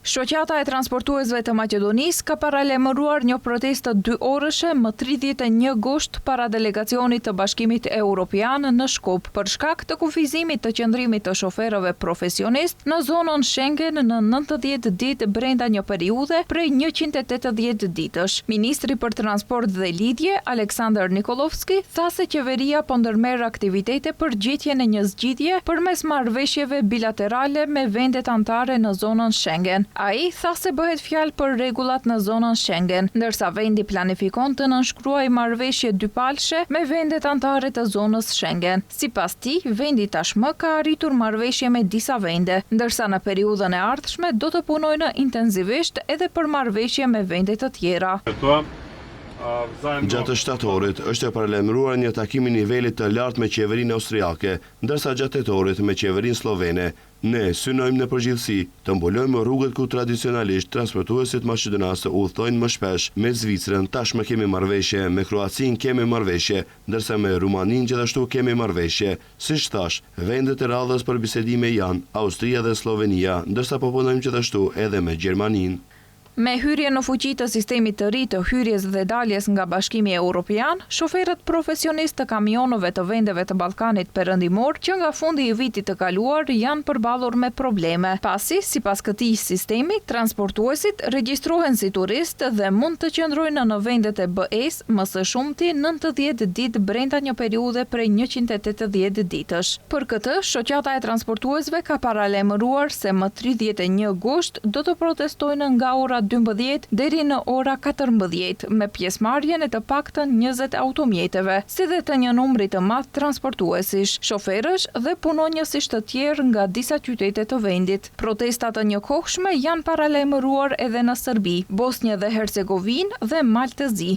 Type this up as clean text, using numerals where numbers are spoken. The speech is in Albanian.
Shoqata e transportuesve të Maqedonisë ka paralajmëruar një protestë 2 orëshe më 31 gusht para delegacionit të Bashkimit Evropian në Shkup për shkak të kufizimit të qëndrimit të shoferëve profesionist në zonën Schengen në 90 ditë brenda një periudhe prej 180 ditësh. Ministri për Transport dhe Lidhje, Aleksandar Nikolovski, tha se qeveria po ndërmerr aktivitete për gjetjen e një zgjidhje përmes marrëveshjeve bilaterale me vendet anëtare në zonën Schengen. Ai tha se bëhet fjalë për rregullat në zonën Schengen, ndërsa vendi planifikon të nënshkruajë marrëveshje dypalshe me vendet anëtare të zonës Schengen. Sipas tij, vendi tashmë ka arritur marrëveshje me disa vende, ndërsa në periudhën e ardhshme do të punojnë intensivisht edhe për marrëveshje me vende të tjera. Gjatë shtatorit është e paralajmëruar një takim i nivelit të lartë me qeverinë austriake, ndërsa gjatë tetorit me qeverinë slovene. Ne synojmë në përgjithësi të mbulojmë rrugët ku tradicionalisht transportuesit maqedonas udhtojnë më shpesh. Me Zvicrën tashmë kemi marrëveshje, me Kroacinë kemi marrëveshje, ndërsa me Rumaninë gjithashtu kemi marrëveshje. Siç thash, vendet e radhës për bisedime janë Austria dhe Slovenia, ndërsa po punojmë gjithashtu edhe me Gjermaninë. Me hyrje në fuqi të sistemit të ri të hyrjes dhe daljes nga Bashkimi Evropian, shoferët profesionistë të kamionëve të vendeve të Ballkanit Perëndimor që nga fundi i vitit të kaluar janë përballur me probleme, pasi sipas këtij sistemi, transportuesit regjistrohen si turistë dhe mund të qëndrojnë në vendet e BE-s më së shumti 90 ditë brenda një periudhe prej 180 ditësh. Për këtë, shoqata e transportuesve ka paralajmëruar se më 31 gusht do të protestojnë nga ora 12 deri në ora 14 me pjesëmarrjen e të paktën 20 automjeteve, si dhe të një numri të madh transportuesish, shoferësh dhe punonjësish të tjerë nga disa qytete të vendit. Protestat të njëkohshme janë paralajmëruar edhe në Serbi, Bosnjë dhe Hercegovinë dhe Maltëzi.